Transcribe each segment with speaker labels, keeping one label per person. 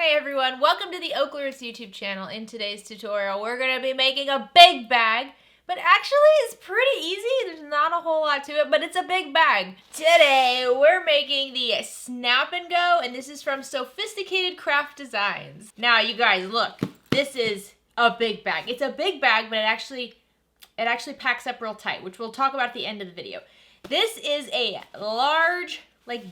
Speaker 1: Hey everyone, welcome to the OklaRoots YouTube channel. In today's tutorial, we're going to be making a big bag, but actually it's pretty easy. There's not a whole lot to it, but it's a big bag. Today, we're making the Snap and Go, and this is from Sophisticated Craft Designs. Now, you guys, look, this is a big bag. It's a big bag, but it actually packs up real tight, which we'll talk about at the end of the video. This is a large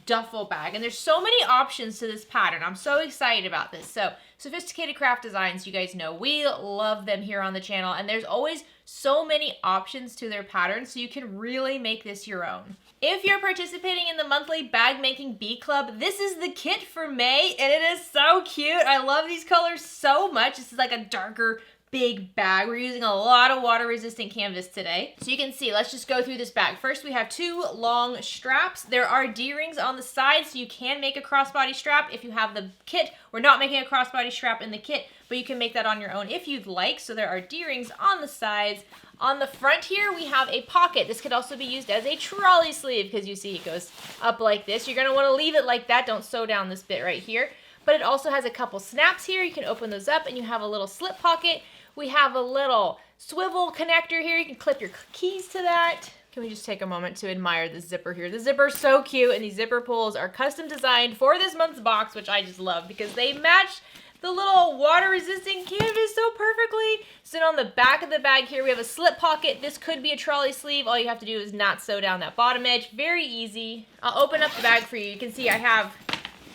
Speaker 1: duffel bag, and there's so many options to this pattern. I'm so excited about this. So Sophisticated Craft Designs, you guys know we love them here on the channel, and there's always so many options to their patterns, so you can really make this your own. If you're participating in the monthly bag making bee club, this is the kit for May, and it is so cute. I love these colors so much. This is like a darker big bag. We're using a lot of water resistant canvas today. So you can see, let's just go through this bag. First, we have two long straps. There are D-rings on the side, so you can make a crossbody strap if you have the kit. We're not making a crossbody strap in the kit, but you can make that on your own if you'd like. So there are D-rings on the sides. On the front here, we have a pocket. This could also be used as a trolley sleeve because you see it goes up like this. You're gonna wanna leave it like that. Don't sew down this bit right here. But it also has a couple snaps here. You can open those up and you have a little slip pocket. We have a little swivel connector here. You can clip your keys to that. Can we just take a moment to admire the zipper here? The zipper's so cute, and these zipper pulls are custom designed for this month's box, which I just love because they match the little water-resistant canvas so perfectly. So on the back of the bag here, we have a slip pocket. This could be a trolley sleeve. All you have to do is not sew down that bottom edge. Very easy. I'll open up the bag for you. You can see I have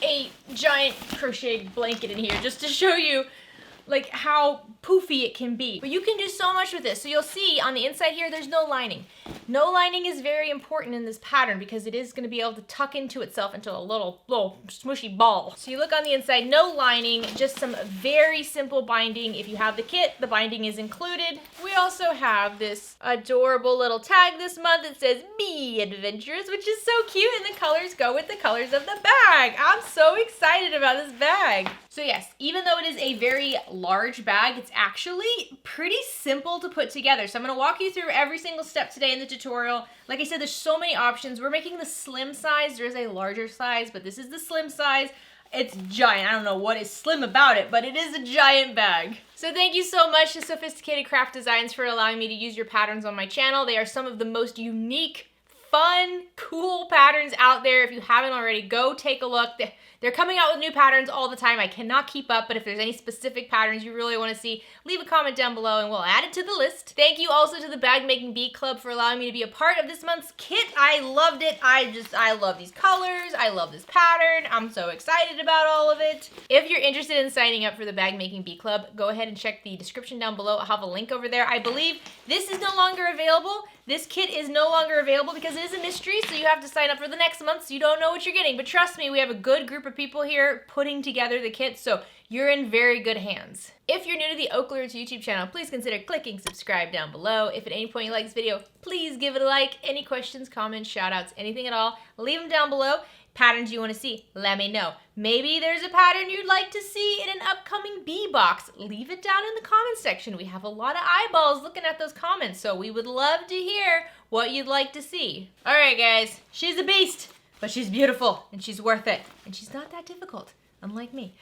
Speaker 1: a giant crocheted blanket in here just to show you how poofy it can be. But you can do so much with this. So you'll see on the inside here, there's no lining. No lining is very important in this pattern because it is gonna be able to tuck into itself into a little smushy ball. So you look on the inside, no lining, just some very simple binding. If you have the kit, the binding is included. We also have this adorable little tag this month that says Bee Adventures, which is so cute, and the colors go with the colors of the bag. I'm so excited about this bag. So yes, even though it is a very large bag, it's actually pretty simple to put together. So I'm gonna walk you through every single step today in the tutorial. Like I said, there's so many options. We're making the slim size. There is a larger size, but this is the slim size. It's giant. I don't know what is slim about it, but it is a giant bag. So thank you so much to Sophisticated Craft Designs for allowing me to use your patterns on my channel. They are some of the most unique, fun, cool patterns out there. If you haven't already, go take a look. They're coming out with new patterns all the time. I cannot keep up, but if there's any specific patterns you really want to see, leave a comment down below and we'll add it to the list. Thank you also to the Bag Making Bee Club for allowing me to be a part of this month's kit. I loved it. I love these colors. I love this pattern. I'm so excited about all of it. If you're interested in signing up for the Bag Making Bee Club, go ahead and check the description down below. I'll have a link over there. I believe this is no longer available. This kit is no longer available because it is a mystery, so you have to sign up for the next month so you don't know what you're getting. But trust me, we have a good group of people here putting together the kit, so you're in very good hands. If you're new to the OklaRoots YouTube channel, please consider clicking subscribe down below. If at any point you like this video, please give it a like. Any questions, comments, shout outs, anything at all, leave them down below. Patterns you want to see, let me know. Maybe there's a pattern you'd like to see in an upcoming bee box. Leave it down in the comments section. We have a lot of eyeballs looking at those comments, so we would love to hear what you'd like to see. All right, guys, she's a beast, but she's beautiful and she's worth it. And she's not that difficult, unlike me.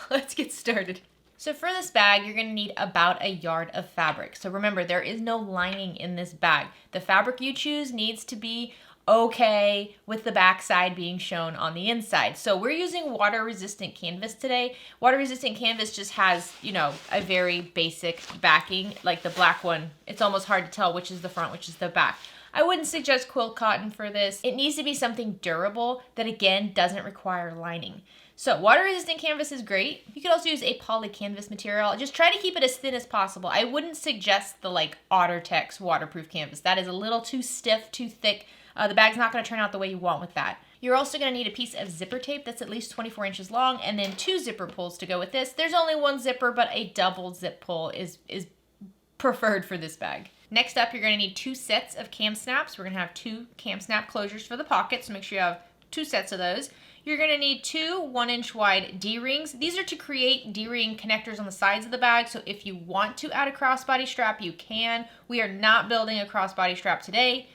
Speaker 1: Let's get started. So for this bag, you're gonna need about a yard of fabric. So remember, there is no lining in this bag. The fabric you choose needs to be okay with the back side being shown on the inside. So we're using water resistant canvas today. Water resistant canvas just has, a very basic backing, like the black one. It's almost hard to tell which is the front, which is the back. I wouldn't suggest quilt cotton for this. It needs to be something durable that, again, doesn't require lining. So water resistant canvas is great. You could also use a poly canvas material. Just try to keep it as thin as possible. I wouldn't suggest the OtterTex waterproof canvas. That is a little too stiff, too thick. The bag's not going to turn out the way you want with that. You're also going to need a piece of zipper tape that's at least 24 inches long, and then 2 zipper pulls to go with this. There's only 1 zipper, but a double zip pull is preferred for this bag. Next up, you're going to need 2 sets of cam snaps. We're going to have 2 cam snap closures for the pocket, so make sure you have 2 sets of those. You're going to need 2 1-inch wide D-rings. These are to create D-ring connectors on the sides of the bag, so if you want to add a crossbody strap, you can. We are not building a crossbody strap today.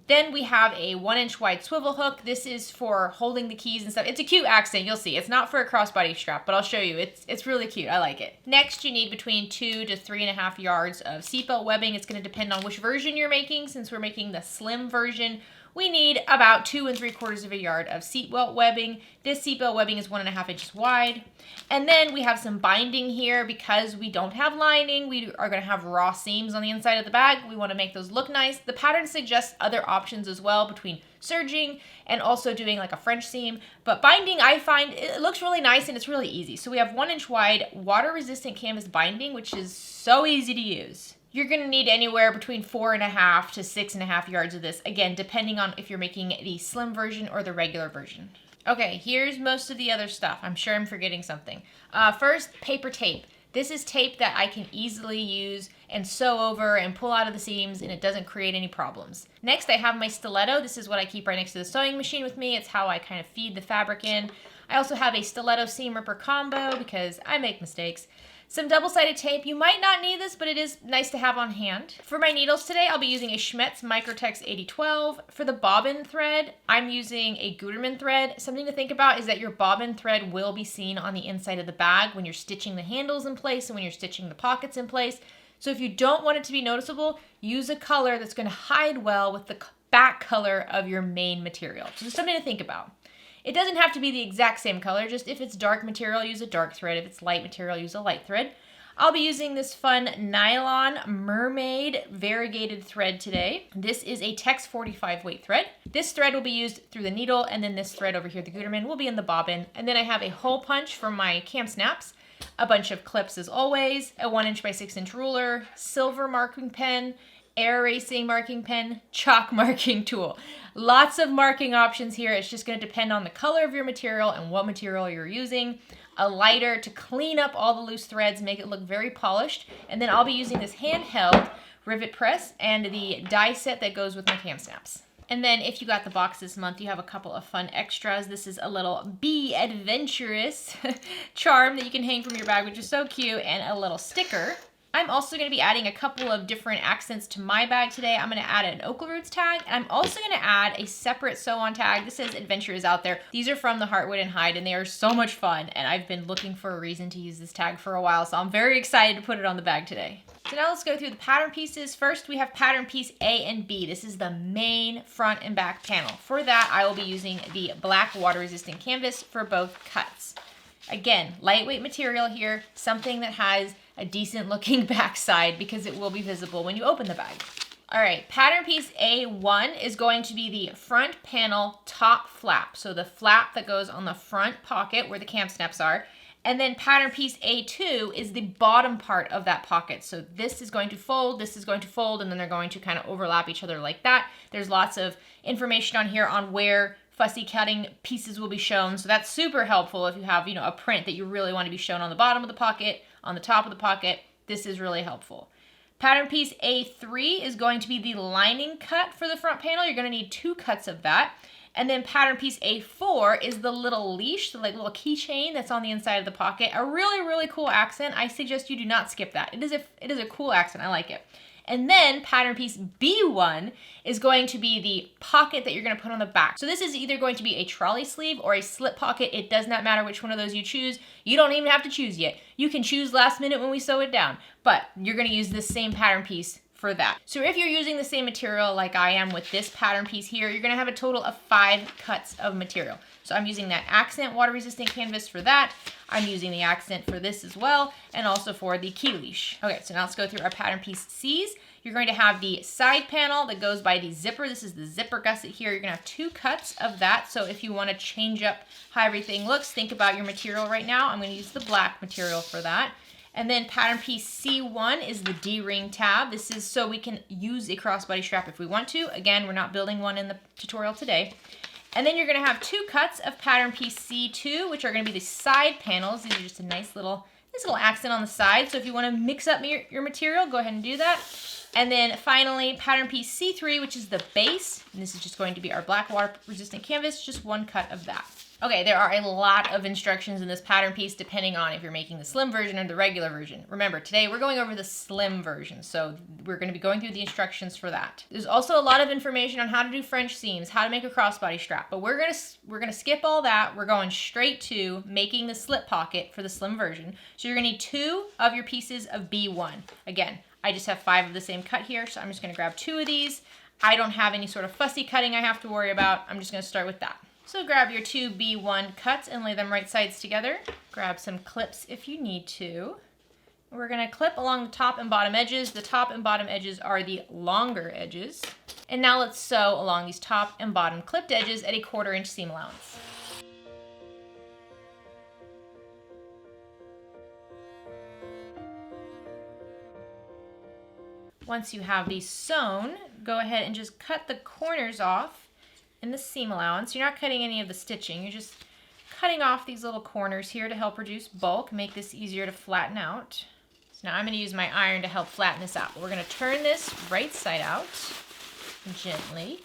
Speaker 1: Then we have a 1-inch wide swivel hook. This is for holding the keys and stuff. It's a cute accent, you'll see. It's not for a crossbody strap, but I'll show you. It's really cute, I like it. Next, you need between 2 to 3.5 yards of seatbelt webbing. It's gonna depend on which version you're making. Since we're making the slim version, we need about 2 3/4 of a yard of seatbelt webbing. This seatbelt webbing is 1.5 inches wide. And then we have some binding here because we don't have lining. We are gonna have raw seams on the inside of the bag. We wanna make those look nice. The pattern suggests other options as well between serging and also doing like a French seam. But binding, I find it looks really nice and it's really easy. So we have 1-inch wide water resistant canvas binding, which is so easy to use. You're gonna need anywhere between 4.5 to 6.5 yards of this, again, depending on if you're making the slim version or the regular version. Okay, here's most of the other stuff. I'm sure I'm forgetting something. First, paper tape. This is tape that I can easily use and sew over and pull out of the seams, and it doesn't create any problems. Next, I have my stiletto. This is what I keep right next to the sewing machine with me. It's how I kind of feed the fabric in. I also have a stiletto seam ripper combo because I make mistakes. Some double-sided tape. You might not need this, but it is nice to have on hand. For my needles today, I'll be using a Schmetz Microtex 8012. For the bobbin thread, I'm using a Gutermann thread. Something to think about is that your bobbin thread will be seen on the inside of the bag when you're stitching the handles in place and when you're stitching the pockets in place. So if you don't want it to be noticeable, use a color that's going to hide well with the back color of your main material. So just something to think about. It doesn't have to be the exact same color, just if it's dark material, use a dark thread. If it's light material, use a light thread. I'll be using this fun nylon mermaid variegated thread today. This is a Tex 45 weight thread. This thread will be used through the needle, and then this thread over here, the Gutermann, will be in the bobbin. And then I have a hole punch for my cam snaps, a bunch of clips as always, a 1-inch by 6-inch ruler, silver marking pen, air erasing marking pen, chalk marking tool. Lots of marking options here. It's just going to depend on the color of your material and what material you're using. A lighter to clean up all the loose threads, make it look very polished. And then I'll be using this handheld rivet press and the die set that goes with my cam snaps. And then if you got the box this month, you have a couple of fun extras. This is a little Be Adventurous charm that you can hang from your bag, which is so cute, and a little sticker. I'm also going to be adding a couple of different accents to my bag today. I'm going to add an OklaRoots tag, and I'm also going to add a separate sew-on tag. This says Adventure is Out There. These are from the Heartwood and Hide, and they are so much fun, and I've been looking for a reason to use this tag for a while, so I'm very excited to put it on the bag today. So now let's go through the pattern pieces. First, we have pattern piece A and B. This is the main front and back panel. For that, I will be using the black water-resistant canvas for both cuts. Again, lightweight material here, something that has a decent looking backside because it will be visible when you open the bag. All right, pattern piece A1 is going to be the front panel top flap. So the flap that goes on the front pocket where the cam snaps are. And then pattern piece A2 is the bottom part of that pocket. So this is going to fold, this is going to fold, and then they're going to kind of overlap each other like that. There's lots of information on here on where fussy cutting pieces will be shown. So that's super helpful if you have, a print that you really want to be shown on the bottom of the pocket, on the top of the pocket. This is really helpful. Pattern piece A3 is going to be the lining cut for the front panel. You're going to need 2 cuts of that. And then pattern piece A4 is the little leash, the little keychain that's on the inside of the pocket. A really, really cool accent. I suggest you do not skip that. It is a cool accent. I like it. And then pattern piece B1 is going to be the pocket that you're going to put on the back. So this is either going to be a trolley sleeve or a slip pocket. It does not matter which one of those you choose. You don't even have to choose yet. You can choose last minute when we sew it down, but you're going to use this same pattern piece for that. So if you're using the same material like I am with this pattern piece here, you're going to have a total of 5 cuts of material. So I'm using that accent water resistant canvas for that. I'm using the accent for this as well, and also for the key leash. Okay, so now let's go through our pattern piece C's. You're going to have the side panel that goes by the zipper. This is the zipper gusset here. You're going to have 2 cuts of that. So if you want to change up how everything looks, think about your material right now. I'm going to use the black material for that. And then pattern piece C1 is the D-ring tab. This is so we can use a crossbody strap if we want to. Again, we're not building one in the tutorial today. And then you're going to have 2 cuts of pattern piece C2, which are going to be the side panels. These are just a nice little accent on the side. So if you want to mix up your material, go ahead and do that. And then finally, pattern piece C3, which is the base. And this is just going to be our black water resistant canvas, just 1 cut of that. Okay, there are a lot of instructions in this pattern piece depending on if you're making the slim version or the regular version. Remember, today we're going over the slim version, so we're going to be going through the instructions for that. There's also a lot of information on how to do French seams, how to make a crossbody strap, but we're gonna skip all that. We're going straight to making the slip pocket for the slim version. So you're gonna need 2 of your pieces of B1. Again, I just have 5 of the same cut here, so I'm just gonna grab 2 of these. I don't have any sort of fussy cutting I have to worry about. I'm just gonna start with that. So grab your 2 B1 cuts and lay them right sides together. Grab some clips if you need to. We're gonna clip along the top and bottom edges. The top and bottom edges are the longer edges. And now let's sew along these top and bottom clipped edges at a 1/4 inch seam allowance. Once you have these sewn, go ahead and just cut the corners off in the seam allowance. You're not cutting any of the stitching, you're just cutting off these little corners here to help reduce bulk, make this easier to flatten out. So now I'm going to use my iron to help flatten this out. We're going to turn this right side out gently,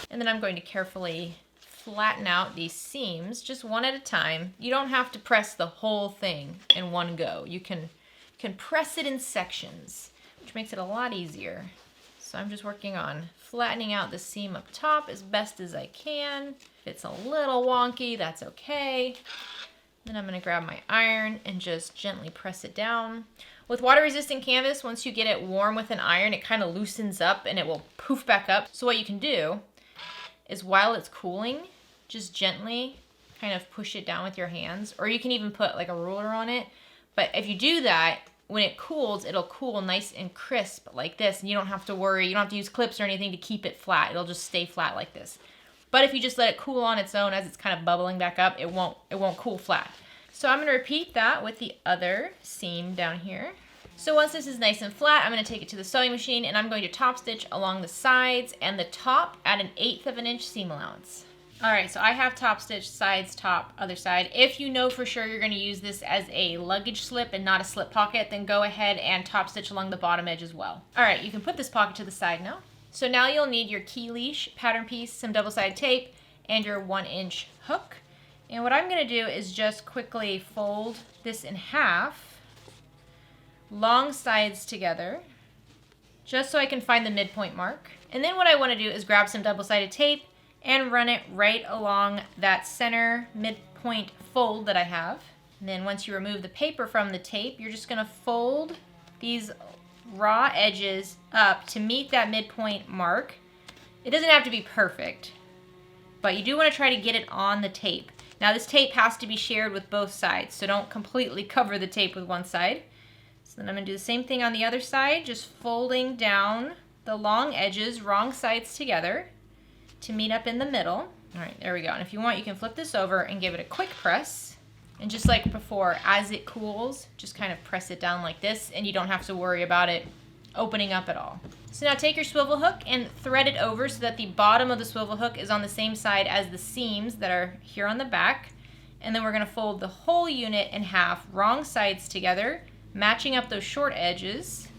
Speaker 1: and then I'm going to carefully flatten out these seams just one at a time. You don't have to press the whole thing in one go. You can press it in sections, which makes it a lot easier. So I'm just working on flattening out the seam up top as best as I can. If it's a little wonky, that's okay. Then I'm gonna grab my iron and just gently press it down. With water-resistant canvas, once you get it warm with an iron, it kind of loosens up and it will poof back up. So what you can do is while it's cooling, just gently kind of push it down with your hands, or you can even put like a ruler on it. But if you do that, when it cools, it'll cool nice and crisp like this, and you don't have to worry, you don't have to use clips or anything to keep it flat. It'll just stay flat like this. But if you just let it cool on its own as it's kind of bubbling back up, it won't cool flat. So I'm gonna repeat that with the other seam down here. So once this is nice and flat, I'm gonna take it to the sewing machine and I'm going to top stitch along the sides and the top at an 1/8 of an inch seam allowance. All right, so I have top stitch, sides, top, other side. If you know for sure you're gonna use this as a luggage slip and not a slip pocket, then go ahead and top stitch along the bottom edge as well. All right, you can put this pocket to the side now. So now you'll need your key leash pattern piece, some double-sided tape, and your 1-inch hook. And what I'm gonna do is just quickly fold this in half, long sides together, just so I can find the midpoint mark. And then what I wanna do is grab some double-sided tape and run it right along that center midpoint fold that I have. And then once you remove the paper from the tape, you're just gonna fold these raw edges up to meet that midpoint mark. It doesn't have to be perfect, but you do wanna try to get it on the tape. Now this tape has to be shared with both sides, so don't completely cover the tape with one side. So then I'm gonna do the same thing on the other side, just folding down the long edges, wrong sides together, to meet up in the middle. All right, there we go. And if you want, you can flip this over and give it a quick press. And just like before, as it cools, just kind of press it down like this, and you don't have to worry about it opening up at all. So now take your swivel hook and thread it over so that the bottom of the swivel hook is on the same side as the seams that are here on the back. And then we're gonna fold the whole unit in half, wrong sides together, matching up those short edges.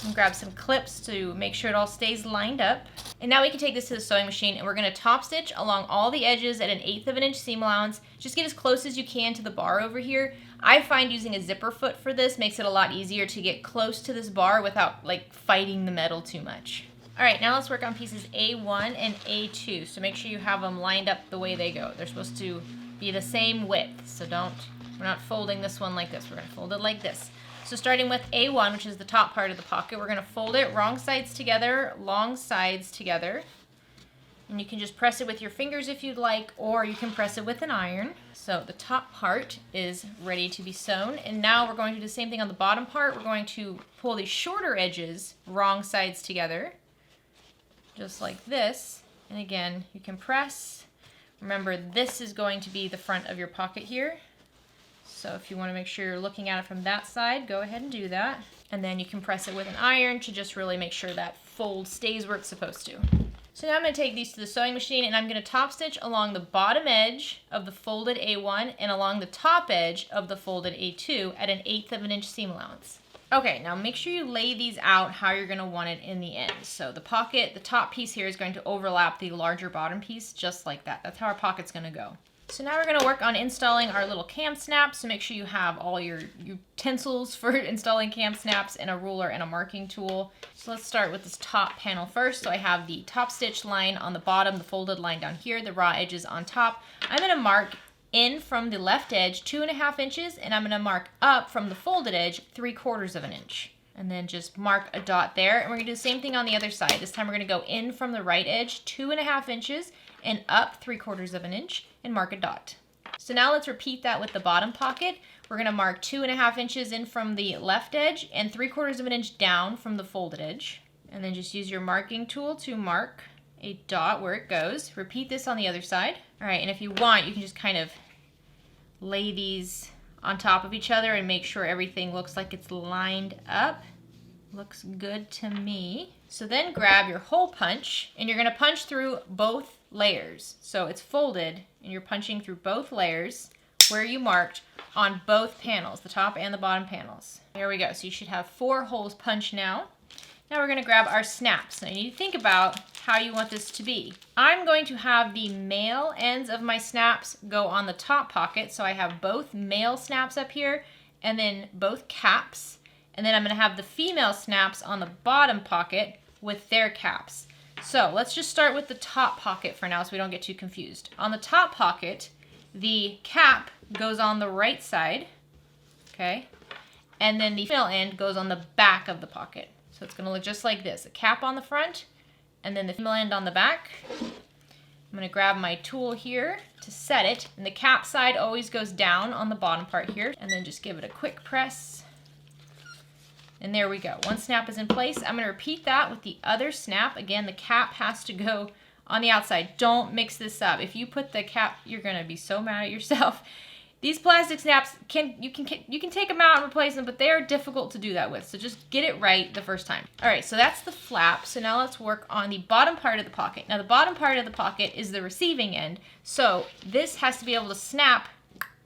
Speaker 1: And grab some clips to make sure it all stays lined up. And now we can take this to the sewing machine and we're gonna top stitch along all the edges at an 1/8 of an inch seam allowance. Just get as close as you can to the bar over here. I find using a zipper foot for this makes it a lot easier to get close to this bar without like fighting the metal too much. All right, now let's work on pieces A1 and A2. So make sure you have them lined up the way they go. They're supposed to be the same width. So we're not folding this one like this. We're gonna fold it like this. So starting with A1, which is the top part of the pocket, we're gonna fold it wrong sides together, long sides together. And you can just press it with your fingers if you'd like, or you can press it with an iron. So the top part is ready to be sewn. And now we're going to do the same thing on the bottom part. We're going to pull these shorter edges, wrong sides together, just like this. And again, you can press. Remember, this is going to be the front of your pocket here. So if you want to make sure you're looking at it from that side, go ahead and do that. And then you can press it with an iron to just really make sure that fold stays where it's supposed to. So now I'm going to take these to the sewing machine and I'm going to top stitch along the bottom edge of the folded A1 and along the top edge of the folded A2 at an 1/8 of an inch seam allowance. Okay, now make sure you lay these out how you're gonna want it in the end. So the pocket, the top piece here is going to overlap the larger bottom piece, just like that. That's how our pocket's gonna go. So now we're gonna work on installing our little cam snaps. So make sure you have all your utensils for installing cam snaps and a ruler and a marking tool. So let's start with this top panel first. So I have the top stitch line on the bottom, the folded line down here, the raw edges on top. I'm gonna mark in from the left edge 2.5 inches, and I'm gonna mark up from the folded edge 3/4 of an inch. And then just mark a dot there. And we're gonna do the same thing on the other side. This time we're gonna go in from the right edge 2.5 inches and up 3/4 of an inch and mark a dot. So now let's repeat that with the bottom pocket. We're gonna mark 2.5 inches in from the left edge and 3/4 of an inch down from the folded edge. And then just use your marking tool to mark a dot where it goes. Repeat this on the other side. All right, and if you want, you can just kind of lay these on top of each other and make sure everything looks like it's lined up. Looks good to me. So then grab your hole punch, and you're gonna punch through both layers. So it's folded, and you're punching through both layers where you marked on both panels, the top and the bottom panels. There we go. So you should have 4 holes punched now. Now we're gonna grab our snaps. Now you need to think about how you want this to be. I'm going to have the male ends of my snaps go on the top pocket. So I have both male snaps up here and then both caps. And then I'm gonna have the female snaps on the bottom pocket with their caps. So let's just start with the top pocket for now so we don't get too confused. On the top pocket, the cap goes on the right side, okay? And then the female end goes on the back of the pocket. So it's gonna look just like this, a cap on the front and then the female end on the back. I'm gonna grab my tool here to set it, and the cap side always goes down on the bottom part here, and then just give it a quick press. And there we go. One snap is in place. I'm gonna repeat that with the other snap. Again, the cap has to go on the outside. Don't mix this up. If you put the cap, you're gonna be so mad at yourself. These plastic snaps, you can take them out and replace them, but they are difficult to do that with. So just get it right the first time. All right, so that's the flap. So now let's work on the bottom part of the pocket. Now the bottom part of the pocket is the receiving end. So this has to be able to snap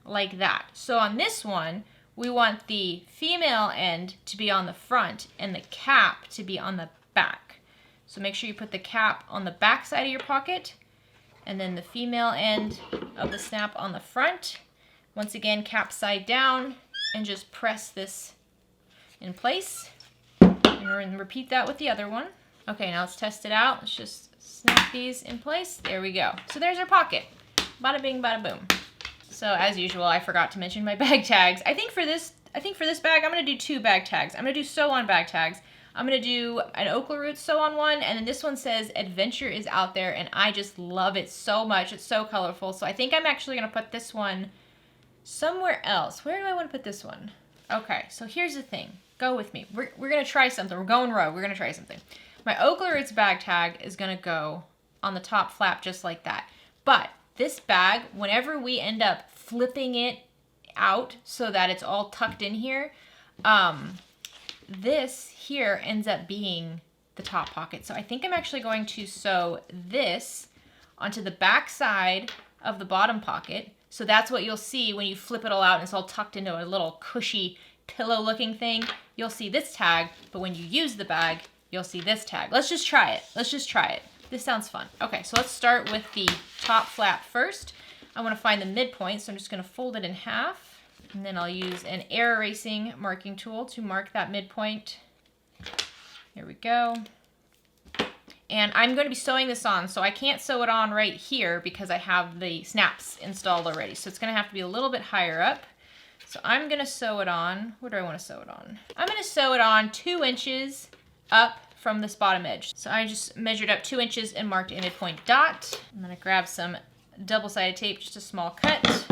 Speaker 1: like that. So on this one, we want the female end to be on the front and the cap to be on the back. So make sure you put the cap on the back side of your pocket and then the female end of the snap on the front. Once again, cap side down and just press this in place. And we're going to repeat that with the other one. Okay, now let's test it out. Let's just snap these in place. There we go. So there's our pocket. Bada bing, bada boom. So as usual, I forgot to mention my bag tags. I think for this bag, I'm going to do 2 bag tags. I'm going to do sew-on bag tags. I'm going to do an OklaRoots sew-on one, and then this one says Adventure is out there, and I just love it so much. It's so colorful. So I think I'm actually going to put this one somewhere else. Where do I want to put this one? Okay, so here's the thing. Go with me. We're going to try something. We're going rogue. We're going to try something. My OklaRoots bag tag is going to go on the top flap just like that. But this bag, whenever we end up flipping it out so that it's all tucked in here, this here ends up being the top pocket. So I think I'm actually going to sew this onto the back side of the bottom pocket. So that's what you'll see when you flip it all out and it's all tucked into a little cushy pillow looking thing. You'll see this tag, but when you use the bag, you'll see this tag. Let's just try it. Let's just try it. This sounds fun. Okay, so let's start with the top flap first. I want to find the midpoint, so I'm just going to fold it in half. And then I'll use an air erasing marking tool to mark that midpoint. Here we go. And I'm going to be sewing this on, so I can't sew it on right here because I have the snaps installed already. So it's going to have to be a little bit higher up. So I'm going to sew it on. Where do I want to sew it on? I'm going to sew it on 2 inches up from this bottom edge. So I just measured up 2 inches and marked a midpoint dot. I'm going to grab some double-sided tape, just a small cut,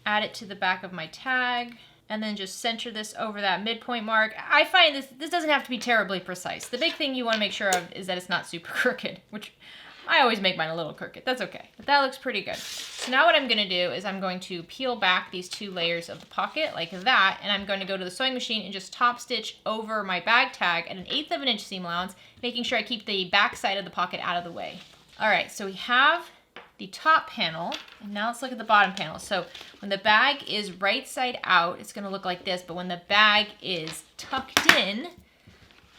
Speaker 1: add it to the back of my tag, and then just center this over that midpoint mark. I find this doesn't have to be terribly precise. The big thing you want to make sure of is that it's not super crooked, which I always make mine a little crooked. That's okay, but that looks pretty good. So now what I'm going to do is I'm going to peel back these 2 layers of the pocket like that, and I'm going to go to the sewing machine and just top stitch over my bag tag at 1/8 of an inch seam allowance, making sure I keep the back side of the pocket out of the way. All right, so we have the top panel, and now let's look at the bottom panel. So when the bag is right side out, it's gonna look like this, but when the bag is tucked in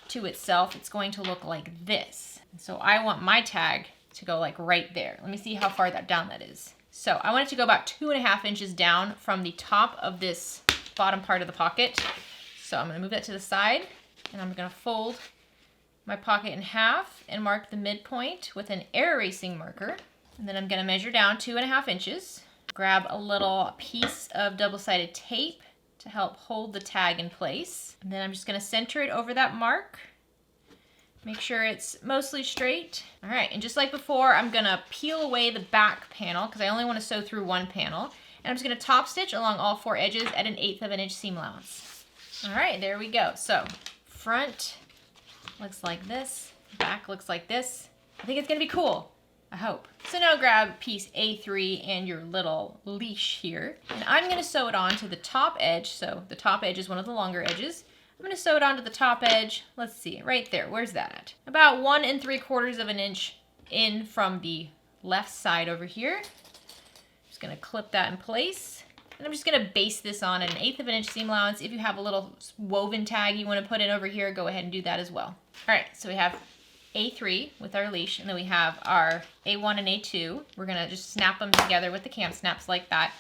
Speaker 1: to itself, it's going to look like this. So I want my tag to go like right there. Let me see how far down that is. So I want it to go about 2.5 inches down from the top of this bottom part of the pocket. So I'm gonna move that to the side, and I'm gonna fold my pocket in half and mark the midpoint with an air erasing marker. And then I'm gonna measure down 2.5 inches. Grab a little piece of double-sided tape to help hold the tag in place. And then I'm just gonna center it over that mark. Make sure it's mostly straight. All right, and just like before, I'm gonna peel away the back panel because I only wanna sew through one panel. And I'm just gonna top stitch along all 4 edges at 1/8 of an inch seam allowance. All right, there we go. So front looks like this, back looks like this. I think it's gonna be cool, I hope. So now grab piece A3 and your little leash here, and I'm gonna sew it onto the top edge. So the top edge is one of the longer edges. I'm gonna sew it onto the top edge. Let's see, right there, where's that at? About 1 3/4 of an inch in from the left side over here. Just gonna clip that in place. And I'm just gonna base this on at 1/8 of an inch seam allowance. If you have a little woven tag you wanna put in over here, go ahead and do that as well. All right, so we have A3 with our leash, and then we have our A1 and A2. We're gonna just snap them together with the cam snaps like that.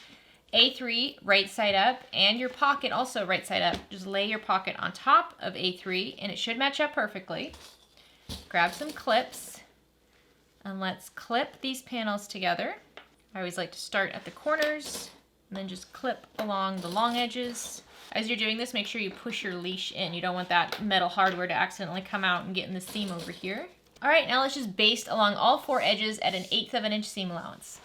Speaker 1: A3 right side up, and your pocket also right side up. Just lay your pocket on top of A3, and it should match up perfectly. Grab some clips, and let's clip these panels together. I always like to start at the corners, and then just clip along the long edges. As you're doing this, make sure you push your leash in. You don't want that metal hardware to accidentally come out and get in the seam over here. All right, now let's just baste along all 4 edges at 1/8 of an inch seam allowance.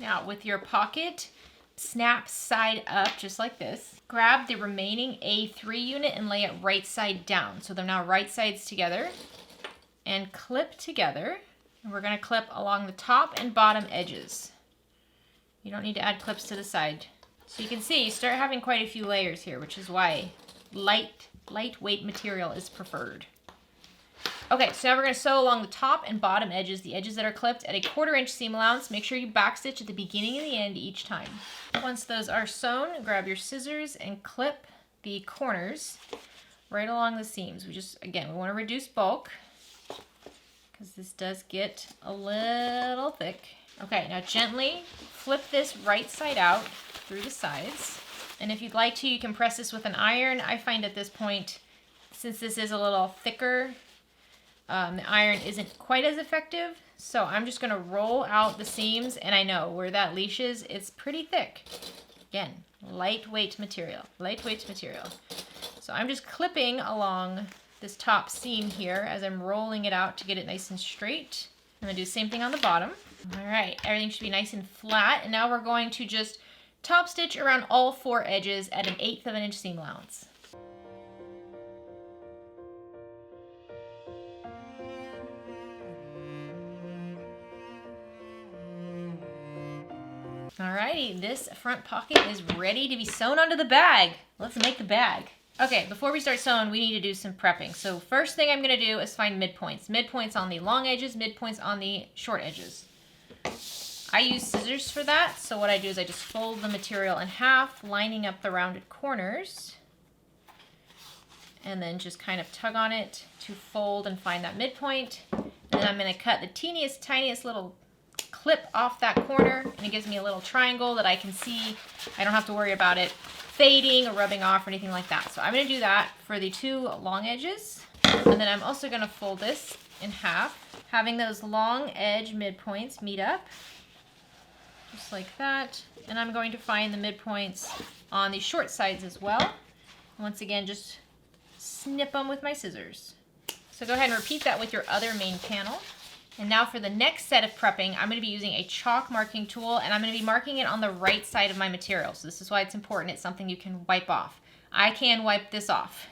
Speaker 1: Now with your pocket, snap side up just like this. Grab the remaining A3 unit and lay it right side down. So they're now right sides together, and clip together. And we're gonna clip along the top and bottom edges. You don't need to add clips to the side. So you can see, you start having quite a few layers here, which is why lightweight material is preferred. Okay, so now we're gonna sew along the top and bottom edges, the edges that are clipped at 1/4 inch seam allowance. Make sure you backstitch at the beginning and the end each time. Once those are sewn, grab your scissors and clip the corners right along the seams. We wanna reduce bulk because this does get a little thick. Okay, now gently flip this right side out through the sides. And if you'd like to, you can press this with an iron. I find at this point, since this is a little thicker, the iron isn't quite as effective. So I'm just gonna roll out the seams, and I know where that leash is, it's pretty thick. Again, lightweight material. So I'm just clipping along this top seam here as I'm rolling it out to get it nice and straight. I'm gonna do the same thing on the bottom. All right, everything should be nice and flat. And now we're going to just top stitch around all 4 edges at 1/8 of an inch seam allowance. Alrighty, this front pocket is ready to be sewn onto the bag. Let's make the bag. Okay, before we start sewing, we need to do some prepping. So first thing I'm gonna do is find midpoints. Midpoints on the long edges, midpoints on the short edges. I use scissors for that, so what I do is I just fold the material in half, lining up the rounded corners, and then just kind of tug on it to fold and find that midpoint. And then I'm gonna cut the teeniest, tiniest little clip off that corner, and it gives me a little triangle that I can see. I don't have to worry about it fading or rubbing off or anything like that. So I'm going to do that for the 2 long edges, and then I'm also going to fold this in half, having those long edge midpoints meet up just like that. And I'm going to find the midpoints on the short sides as well. Once again, just snip them with my scissors. So go ahead and repeat that with your other main panel. And now for the next set of prepping, I'm going to be using a chalk marking tool, and I'm going to be marking it on the right side of my material. So this is why it's important. It's something you can wipe off. I can wipe this off.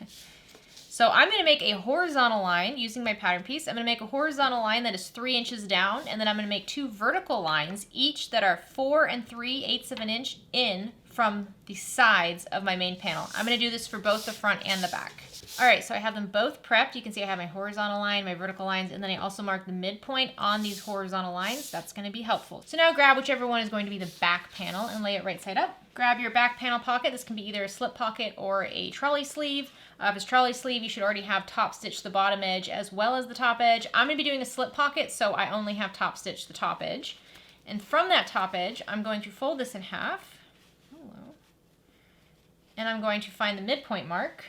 Speaker 1: So I'm going to make a horizontal line using my pattern piece. I'm going to make a horizontal line that is 3 inches down, and then I'm going to make 2 vertical lines, each that are 4 3/8 of an inch in from the sides of my main panel. I'm going to do this for both the front and the back. All right, so I have them both prepped. You can see I have my horizontal line, my vertical lines, and then I also marked the midpoint on these horizontal lines. That's going to be helpful. So now grab whichever one is going to be the back panel and lay it right side up. Grab your back panel pocket. This can be either a slip pocket or a trolley sleeve. If it's trolley sleeve, you should already have top stitched the bottom edge as well as the top edge. I'm going to be doing a slip pocket, so I only have top stitched the top edge. And from that top edge, I'm going to fold this in half. Hello. And I'm going to find the midpoint mark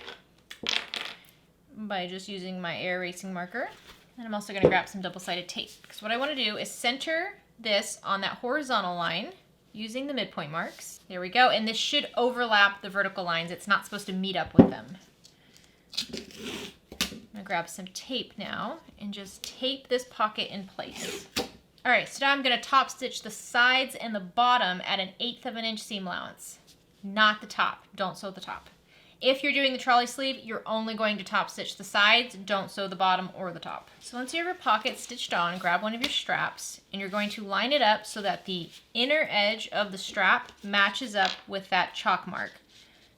Speaker 1: by just using my air erasing marker. And I'm also going to grab some double-sided tape, because what I want to do is center this on that horizontal line using the midpoint marks. There we go. And this should overlap the vertical lines. It's not supposed to meet up with them. I'm going to grab some tape now and just tape this pocket in place. All right, so now I'm going to top stitch the sides and the bottom at 1/8 of an inch seam allowance, not the top. Don't sew the top. If you're doing the trolley sleeve, you're only going to top stitch the sides. Don't sew the bottom or the top. So once you have your pocket stitched on, grab one of your straps and you're going to line it up so that the inner edge of the strap matches up with that chalk mark.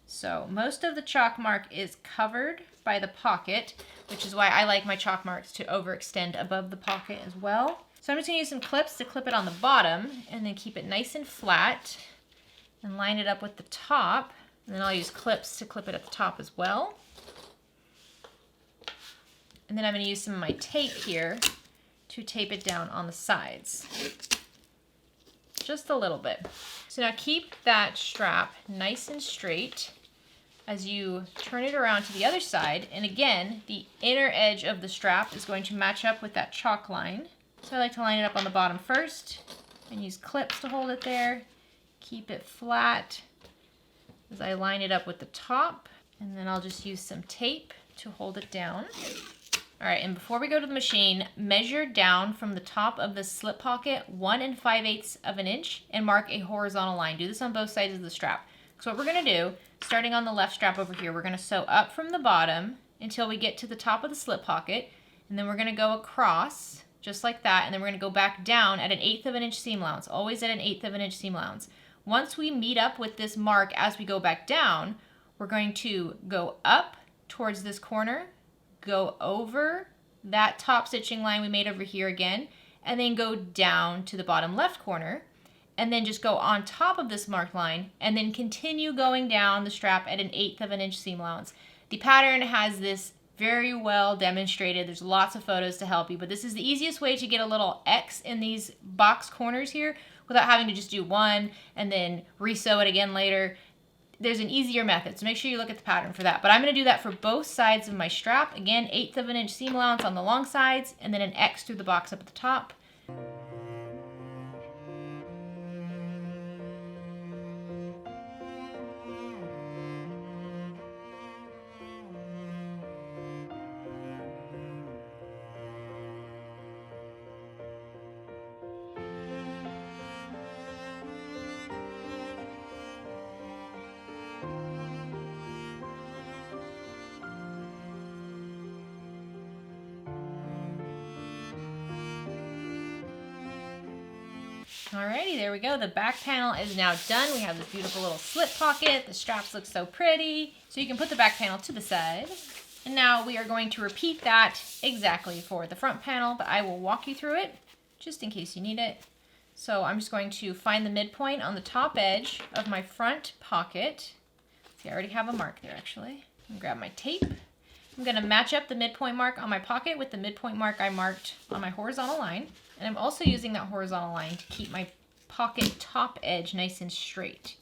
Speaker 1: So most of the chalk mark is covered by the pocket, which is why I like my chalk marks to overextend above the pocket as well. So I'm just going to use some clips to clip it on the bottom and then keep it nice and flat and line it up with the top. And then I'll use clips to clip it at the top as well. And then I'm going to use some of my tape here to tape it down on the sides. Just a little bit. So now keep that strap nice and straight as you turn it around to the other side. And again, the inner edge of the strap is going to match up with that chalk line. So I like to line it up on the bottom first and use clips to hold it there. Keep it flat as I line it up with the top, and then I'll just use some tape to hold it down. All right, and before we go to the machine, measure down from the top of the slip pocket 1 5/8 of an inch and mark a horizontal line. Do this on both sides of the strap. So what we're gonna do, starting on the left strap over here, we're gonna sew up from the bottom until we get to the top of the slip pocket, and then we're gonna go across just like that, and then we're going to go back down at 1/8 of an inch seam allowance, always at 1/8 of an inch seam allowance. Once we meet up with this mark as we go back down, we're going to go up towards this corner, go over that top stitching line we made over here again, and then go down to the bottom left corner, and then just go on top of this marked line, and then continue going down the strap at 1/8 of an inch seam allowance. The pattern has this very well demonstrated. There's lots of photos to help you, but this is the easiest way to get a little X in these box corners here without having to just do one and then re-sew it again later. There's an easier method, so make sure you look at the pattern for that. But I'm going to do that for both sides of my strap. Again, 1/8 of an inch seam allowance on the long sides, and then an X through the box up at the top. Alrighty, there we go. The back panel is now done. We have this beautiful little slip pocket. The straps look so pretty. So you can put the back panel to the side. And now we are going to repeat that exactly for the front panel, but I will walk you through it just in case you need it. So I'm just going to find the midpoint on the top edge of my front pocket. See, I already have a mark there actually. I'm gonna grab my tape. I'm gonna match up the midpoint mark on my pocket with the midpoint mark I marked on my horizontal line. And I'm also using that horizontal line to keep my pocket top edge nice and straight.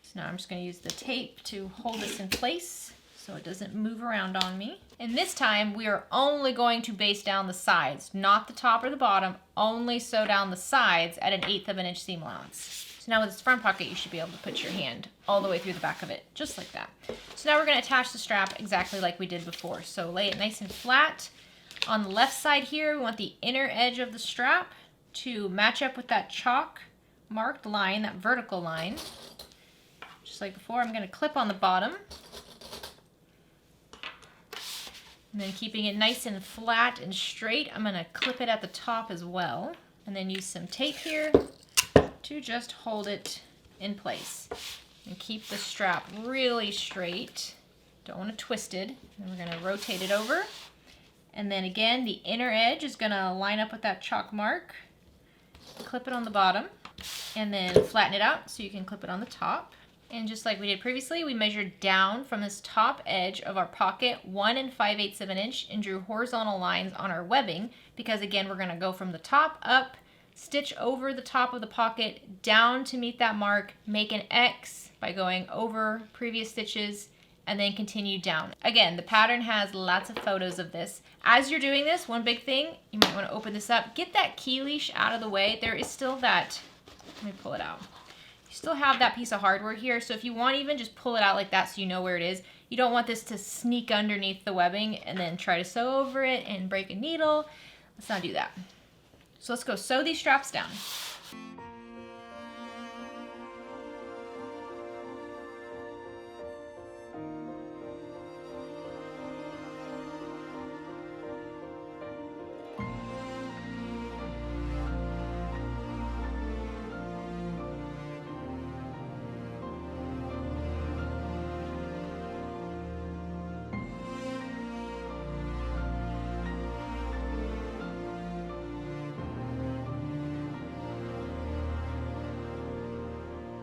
Speaker 1: So now I'm just going to use the tape to hold this in place so it doesn't move around on me. And this time we are only going to baste down the sides, not the top or the bottom, only sew down the sides at 1/8 of an inch seam allowance. So now with this front pocket, you should be able to put your hand all the way through the back of it, just like that. So now we're going to attach the strap exactly like we did before. So lay it nice and flat. On the left side here, we want the inner edge of the strap to match up with that chalk marked line, that vertical line. Just like before, I'm going to clip on the bottom. And then keeping it nice and flat and straight, I'm going to clip it at the top as well. And then use some tape here to just hold it in place. And keep the strap really straight. Don't want to twist it. And we're going to rotate it over. And then again, the inner edge is going to line up with that chalk mark. Clip it on the bottom. And then flatten it out so you can clip it on the top. And just like we did previously, we measured down from this top edge of our pocket 1 5/8 of an inch and drew horizontal lines on our webbing because again, we're gonna go from the top up, stitch over the top of the pocket down to meet that mark, make an X by going over previous stitches, and then continue down. Again, the pattern has lots of photos of this. As you're doing this, one big thing, you might wanna open this up, get that key leash out of the way. There is still that, let me pull it out. You still have that piece of hardware here, so if you want, even just pull it out like that so you know where it is. You don't want this to sneak underneath the webbing and then try to sew over it and break a needle. Let's not do that. So let's go sew these straps down.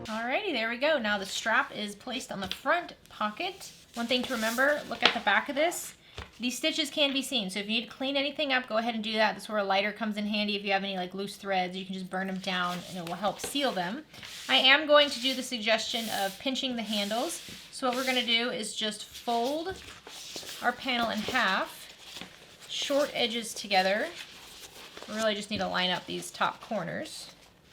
Speaker 1: Alrighty, there we go. Now the strap is placed on the front pocket. One thing to remember, look at the back of this. These stitches can be seen, so if you need to clean anything up, go ahead and do that. That's where a lighter comes in handy. If you have any like loose threads, you can just burn them down and it will help seal them. I am going to do the suggestion of pinching the handles. So what we're going to do is just fold our panel in half, short edges together. We really just need to line up these top corners.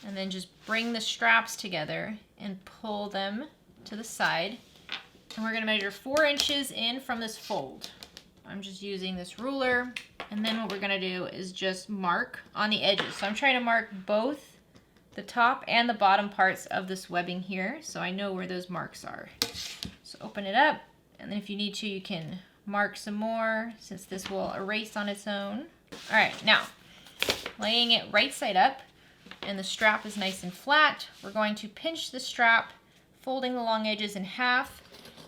Speaker 1: And then just bring the straps together and pull them to the side. And we're going to measure 4 inches in from this fold. I'm just using this ruler. And then what we're going to do is just mark on the edges. So I'm trying to mark both the top and the bottom parts of this webbing here, so I know where those marks are. So open it up, and then if you need to, you can mark some more, since this will erase on its own. All right, now, laying it right side up, and the strap is nice and flat. We're going to pinch the strap, folding the long edges in half,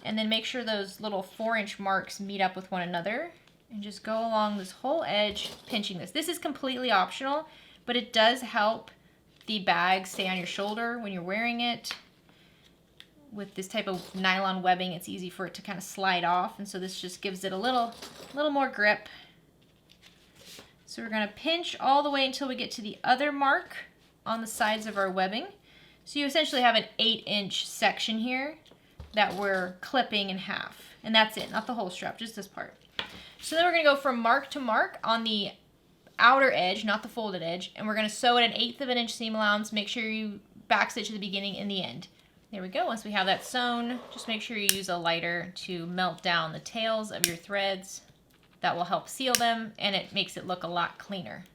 Speaker 1: and then make sure those little 4-inch marks meet up with one another, and just go along this whole edge, pinching this. This is completely optional, but it does help the bag stay on your shoulder when you're wearing it. With this type of nylon webbing, it's easy for it to kind of slide off, and so this just gives it a little more grip. So we're going to pinch all the way until we get to the other mark on the sides of our webbing. So you essentially have an 8-inch section here that we're clipping in half. And that's it, not the whole strap, just this part. So then we're going to go from mark to mark on the outer edge, not the folded edge, and we're going to sew at 1/8 of an inch seam allowance. Make sure you backstitch at the beginning and the end. There we go. Once we have that sewn, just make sure you use a lighter to melt down the tails of your threads. That will help seal them, and it makes it look a lot cleaner.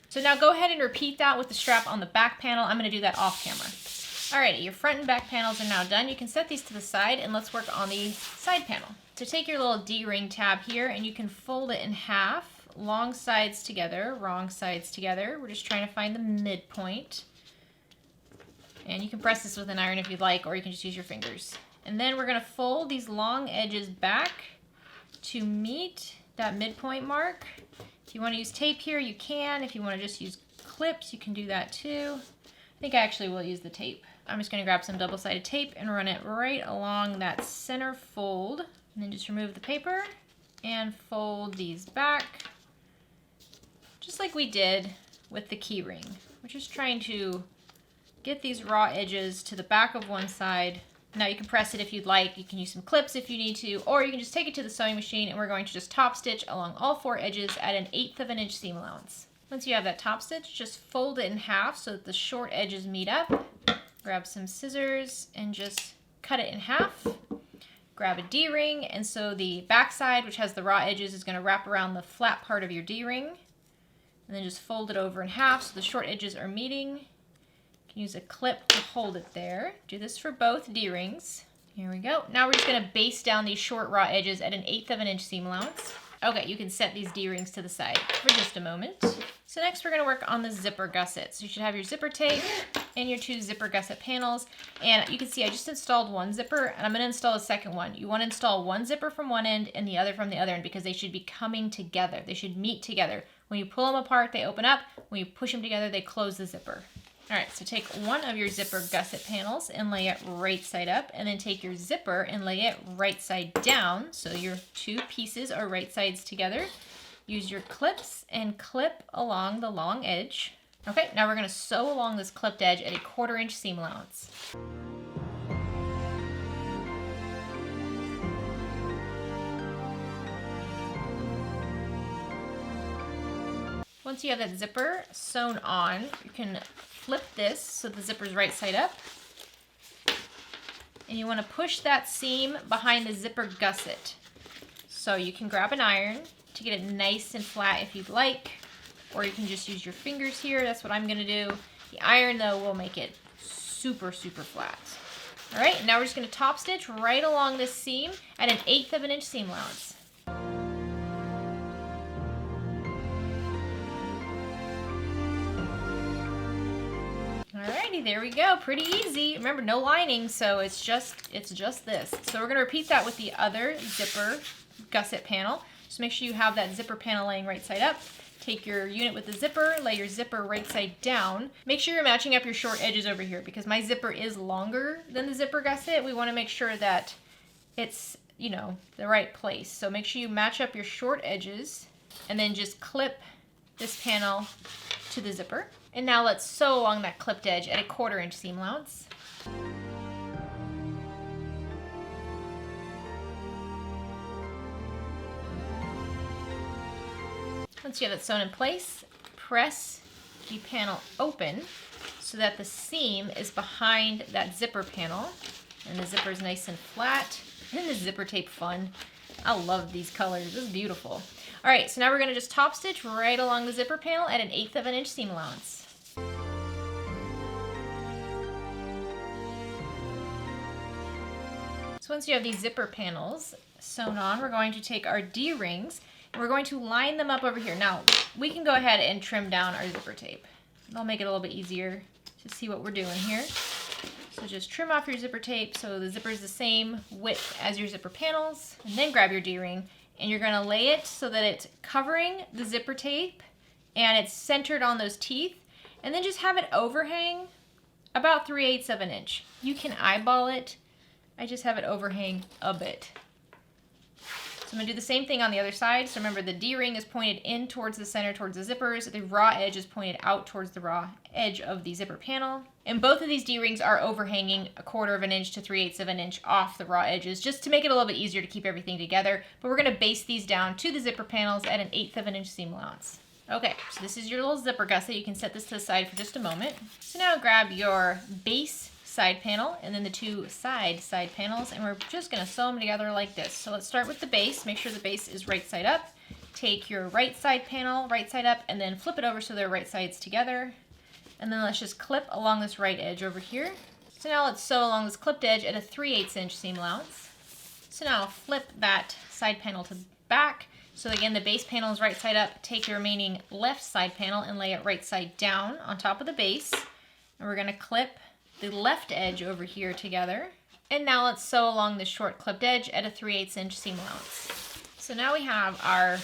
Speaker 1: So now go ahead and repeat that with the strap on the back panel. I'm going to do that off camera. Alrighty, your front and back panels are now done. You can set these to the side, and let's work on the side panel. So take your little D-ring tab here, and you can fold it in half, long sides together, wrong sides together. We're just trying to find the midpoint. And you can press this with an iron if you'd like, or you can just use your fingers. And then we're going to fold these long edges back to meet that midpoint mark. If you want to use tape here, you can. If you want to just use clips, you can do that too. I think I actually will use the tape. I'm just going to grab some double-sided tape and run it right along that center fold. And then just remove the paper and fold these back, just like we did with the key ring. We're just trying to get these raw edges to the back of one side. Now you can press it if you'd like. You can use some clips if you need to, or you can just take it to the sewing machine, and we're going to just top stitch along all 4 edges at 1/8 of an inch seam allowance. Once you have that top stitch, just fold it in half so that the short edges meet up. Grab some scissors and just cut it in half. Grab a D-ring, and so the back side, which has the raw edges, is going to wrap around the flat part of your D-ring. And then just fold it over in half so the short edges are meeting. Use a clip to hold it there. Do this for both D-rings. Here we go. Now we're just going to baste down these short raw edges at 1/8 of an inch seam allowance. Okay, you can set these D-rings to the side for just a moment. So next we're gonna work on the zipper gusset. So you should have your zipper tape and your 2 zipper gusset panels. And you can see I just installed 1 zipper and I'm gonna install a second one. You wanna install 1 zipper from one end and the other from the other end because they should be coming together. They should meet together. When you pull them apart, they open up. When you push them together, they close the zipper. All right, so take one of your zipper gusset panels and lay it right side up, and then take your zipper and lay it right side down, so your 2 pieces are right sides together. Use your clips and clip along the long edge. Okay, now we're gonna sew along this clipped edge at a 1/4 inch seam allowance. Once you have that zipper sewn on, you can flip this so the zipper's right side up. And you want to push that seam behind the zipper gusset. So you can grab an iron to get it nice and flat if you'd like, or you can just use your fingers here. That's what I'm going to do. The iron, though, will make it super, super flat. All right, now we're just going to top stitch right along this seam at 1/8 of an inch seam allowance. Alrighty, there we go. Pretty easy. Remember, no lining, so it's just this. So we're gonna repeat that with the other zipper gusset panel. Just make sure you have that zipper panel laying right side up. Take your unit with the zipper, lay your zipper right side down. Make sure you're matching up your short edges over here because my zipper is longer than the zipper gusset. We want to make sure that it's, you know, the right place. So make sure you match up your short edges and then just clip this panel to the zipper. And now let's sew along that clipped edge at a 1/4 inch seam allowance. Once you have it sewn in place, press the panel open so that the seam is behind that zipper panel. And the zipper is nice and flat. Isn't the zipper tape fun? I love these colors. This is beautiful. All right, so now we're going to just top stitch right along the zipper panel at 1/8 of an inch seam allowance. So once you have these zipper panels sewn on, we're going to take our D-rings and we're going to line them up over here. Now, we can go ahead and trim down our zipper tape. That'll make it a little bit easier to see what we're doing here. So just trim off your zipper tape so the zipper is the same width as your zipper panels, and then grab your D-ring and you're gonna lay it so that it's covering the zipper tape and it's centered on those teeth, and then just have it overhang about 3/8 of an inch. You can eyeball it. I just have it overhang a bit. So I'm gonna do the same thing on the other side. So remember, the D-ring is pointed in towards the center, towards the zippers. The raw edge is pointed out towards the raw edge of the zipper panel. And both of these D-rings are overhanging 1/4 of an inch to 3/8 of an inch off the raw edges, just to make it a little bit easier to keep everything together. But we're gonna base these down to the zipper panels at 1/8 of an inch seam allowance. Okay, so this is your little zipper gusset. You can set this to the side for just a moment. So now grab your base side panel and then the 2 side panels, and we're just going to sew them together like this. So let's start with the base. Make sure the base is right side up. Take your right side panel, right side up, and then flip it over so they're right sides together. And then let's just clip along this right edge over here. So now let's sew along this clipped edge at a 3/8 inch seam allowance. So now I'll flip that side panel to the back. So again, the base panel is right side up. Take your remaining left side panel and lay it right side down on top of the base. And we're going to clip the left edge over here together. And now let's sew along the short clipped edge at a 3/8 inch seam allowance. So now we have our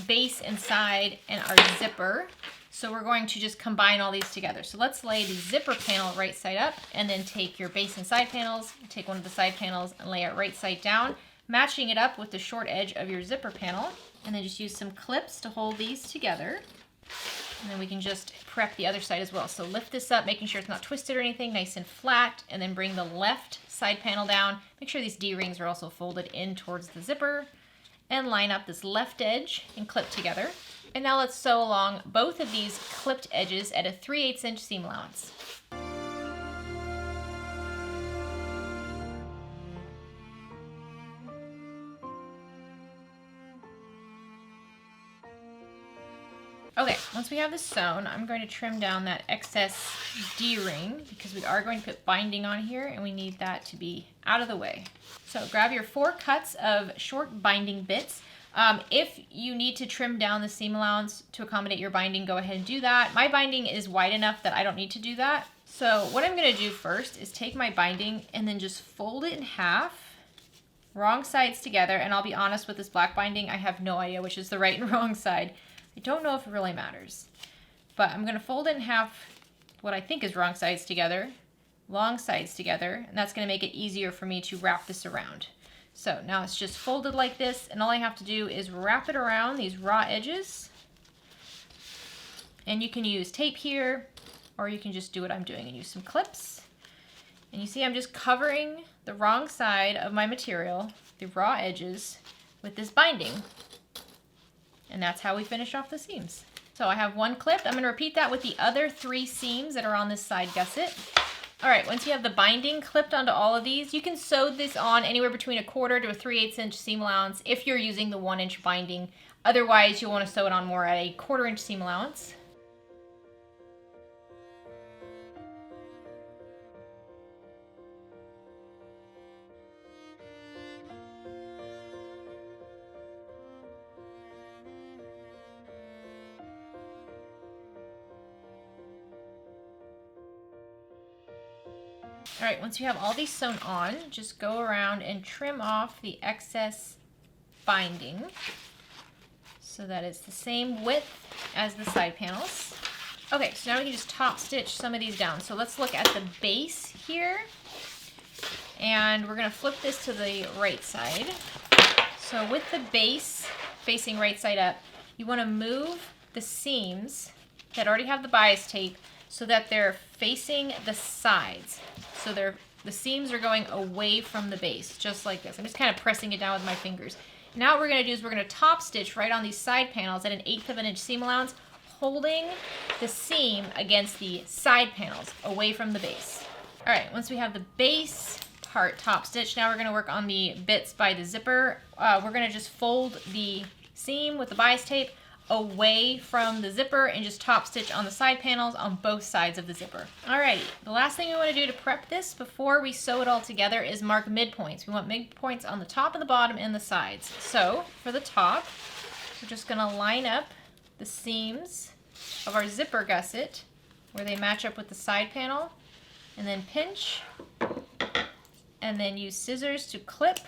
Speaker 1: base and side and our zipper. So we're going to just combine all these together. So let's lay the zipper panel right side up and then take your base and side panels, take one of the side panels and lay it right side down, matching it up with the short edge of your zipper panel. And then just use some clips to hold these together. And then we can just prep the other side as well. So lift this up, making sure it's not twisted or anything, nice and flat, and then bring the left side panel down. Make sure these D-rings are also folded in towards the zipper, and line up this left edge and clip together. And now let's sew along both of these clipped edges at a 3/8 inch seam allowance. Okay, once we have this sewn, I'm going to trim down that excess D-ring because we are going to put binding on here and we need that to be out of the way. So grab your 4 cuts of short binding bits. If you need to trim down the seam allowance to accommodate your binding, go ahead and do that. My binding is wide enough that I don't need to do that. So what I'm going to do first is take my binding and then just fold it in half, wrong sides together. And I'll be honest, with this black binding, I have no idea which is the right and wrong side. I don't know if it really matters. But I'm going to fold it in half, what I think is wrong sides together, long sides together, and that's going to make it easier for me to wrap this around. So now it's just folded like this, and all I have to do is wrap it around these raw edges. And you can use tape here, or you can just do what I'm doing and use some clips. And you see I'm just covering the wrong side of my material, the raw edges, with this binding. And that's how we finish off the seams. So I have one clipped. I'm going to repeat that with the other 3 seams that are on this side gusset. All right, once you have the binding clipped onto all of these, you can sew this on anywhere between 1/4 to a 3/8 inch seam allowance if you're using the 1 inch binding. Otherwise, you'll want to sew it on more at a 1/4 inch seam allowance. All right, once you have all these sewn on, just go around and trim off the excess binding so that it's the same width as the side panels. Okay, so now we can just top stitch some of these down. So let's look at the base here, and we're gonna flip this to the right side. So with the base facing right side up, you wanna move the seams that already have the bias tape so that they're facing the sides. So the seams are going away from the base, just like this. I'm just kind of pressing it down with my fingers. Now what we're going to do is we're going to top stitch right on these side panels at 1/8 of an inch seam allowance, holding the seam against the side panels away from the base. All right, once we have the base part top stitched, now we're going to work on the bits by the zipper. We're going to just fold the seam with the bias tape away from the zipper and just top stitch on the side panels on both sides of the zipper. Alrighty, the last thing we want to do to prep this before we sew it all together is mark midpoints. We want midpoints on the top and the bottom and the sides. So for the top, we're just going to line up the seams of our zipper gusset where they match up with the side panel, and then pinch, and then use scissors to clip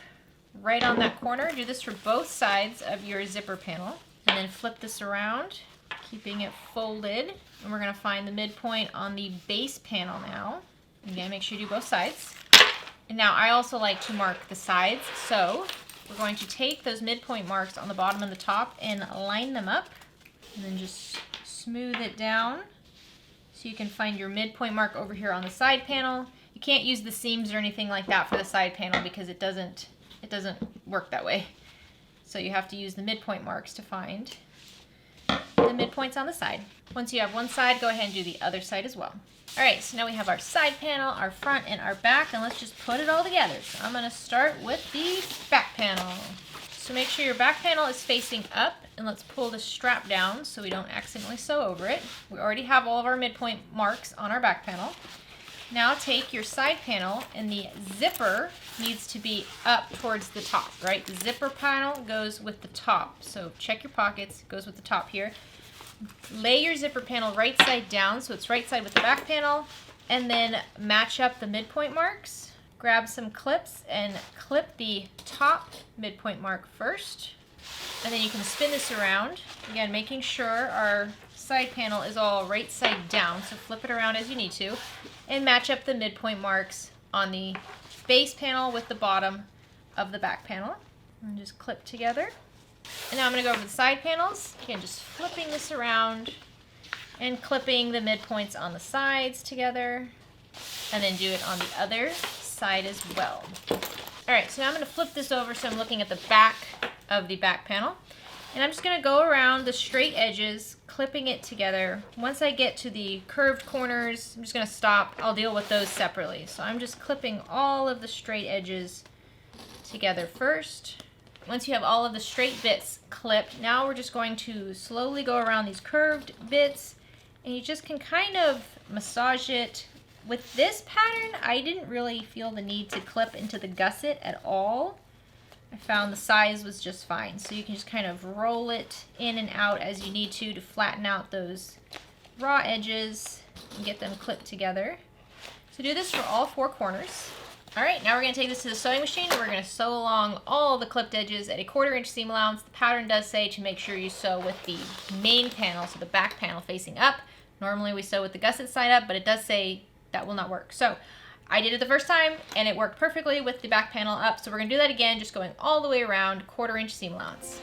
Speaker 1: right on that corner. Do this for both sides of your zipper panel. And then flip this around, keeping it folded. And we're going to find the midpoint on the base panel now. Again, make sure you do both sides. And now I also like to mark the sides. So we're going to take those midpoint marks on the bottom and the top and line them up. And then just smooth it down so you can find your midpoint mark over here on the side panel. You can't use the seams or anything like that for the side panel because it doesn't work that way. So you have to use the midpoint marks to find the midpoints on the side. Once you have one side, go ahead and do the other side as well. All right, so now we have our side panel, our front, and our back, and let's just put it all together. So I'm gonna start with the back panel. So make sure your back panel is facing up, and let's pull the strap down so we don't accidentally sew over it. We already have all of our midpoint marks on our back panel. Now take your side panel, and the zipper needs to be up towards the top, right? The zipper panel goes with the top. So check your pockets, it goes with the top here. Lay your zipper panel right side down, so it's right side with the back panel, and then match up the midpoint marks. Grab some clips and clip the top midpoint mark first. And then you can spin this around, again, making sure our side panel is all right side down, so flip it around as you need to, and match up the midpoint marks on the base panel with the bottom of the back panel. And just clip together. And now I'm going to go over the side panels. Again, just flipping this around and clipping the midpoints on the sides together, and then do it on the other side as well. Alright, so now I'm going to flip this over so I'm looking at the back of the back panel. And I'm just going to go around the straight edges, clipping it together. Once I get to the curved corners, I'm just going to stop. I'll deal with those separately. So I'm just clipping all of the straight edges together first. Once you have all of the straight bits clipped, now we're just going to slowly go around these curved bits, and you just can kind of massage it. With this pattern, I didn't really feel the need to clip into the gusset at all. I found the size was just fine. So you can just kind of roll it in and out as you need to flatten out those raw edges and get them clipped together. So do this for all 4 corners. All right, now we're gonna take this to the sewing machine and we're gonna sew along all the clipped edges at a 1/4 inch seam allowance. The pattern does say to make sure you sew with the main panel, so the back panel facing up. Normally we sew with the gusset side up, but it does say that will not work. So I did it the first time and it worked perfectly with the back panel up. So we're gonna do that again, just going all the way around, 1/4 inch seam allowance.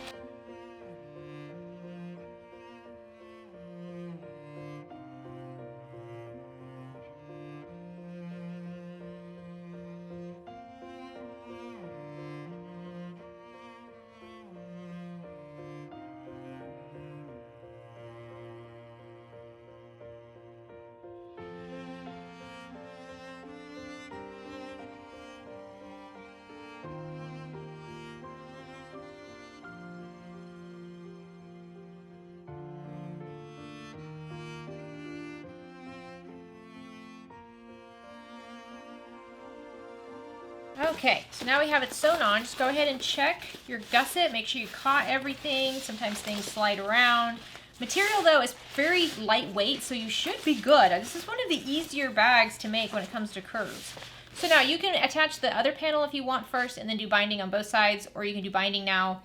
Speaker 1: Okay, so now we have it sewn on. Just go ahead and check your gusset. Make sure you caught everything. Sometimes things slide around. Material, though, is very lightweight, so you should be good. This is one of the easier bags to make when it comes to curves. So now you can attach the other panel if you want first and then do binding on both sides, or you can do binding now.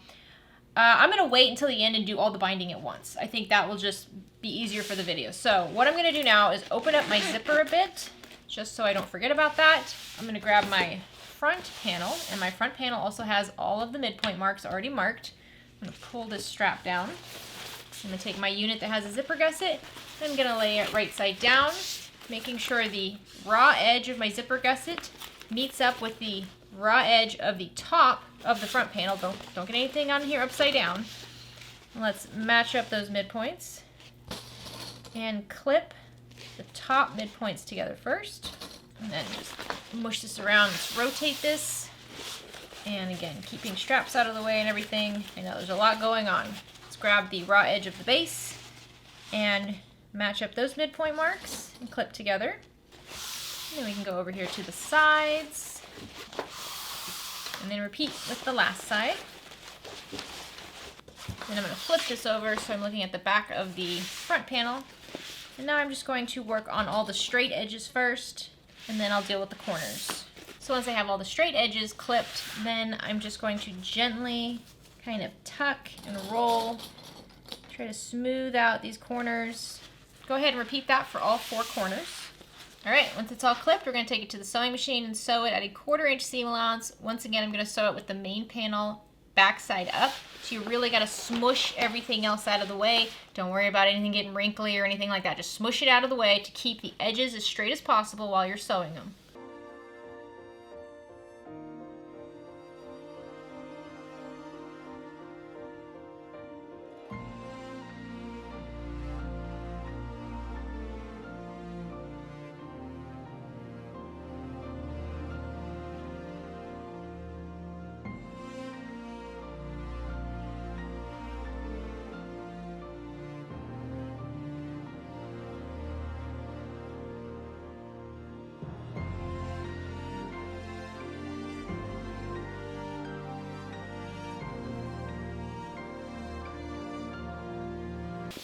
Speaker 1: I'm going to wait until the end and do all the binding at once. I think that will just be easier for the video. So what I'm going to do now is open up my zipper a bit, just so I don't forget about that. I'm going to grab my front panel, and my front panel also has all of the midpoint marks already marked. I'm going to pull this strap down. I'm going to take my unit that has a zipper gusset. I'm going to lay it right side down, making sure the raw edge of my zipper gusset meets up with the raw edge of the top of the front panel. Don't get anything on here upside down. Let's match up those midpoints and clip the top midpoints together first. And then just mush this around. Let's rotate this. And again, keeping straps out of the way and everything. I know there's a lot going on. Let's grab the raw edge of the base and match up those midpoint marks and clip together. And then we can go over here to the sides. And then repeat with the last side. Then I'm going to flip this over so I'm looking at the back of the front panel. And now I'm just going to work on all the straight edges first, and then I'll deal with the corners. So once I have all the straight edges clipped, then I'm just going to gently kind of tuck and roll, try to smooth out these corners. Go ahead and repeat that for all 4 corners. All right, once it's all clipped, we're going to take it to the sewing machine and sew it at a 1/4 inch seam allowance. Once again, I'm going to sew it with the main panel backside up. So you really got to smush everything else out of the way. Don't worry about anything getting wrinkly or anything like that. Just smush it out of the way to keep the edges as straight as possible while you're sewing them.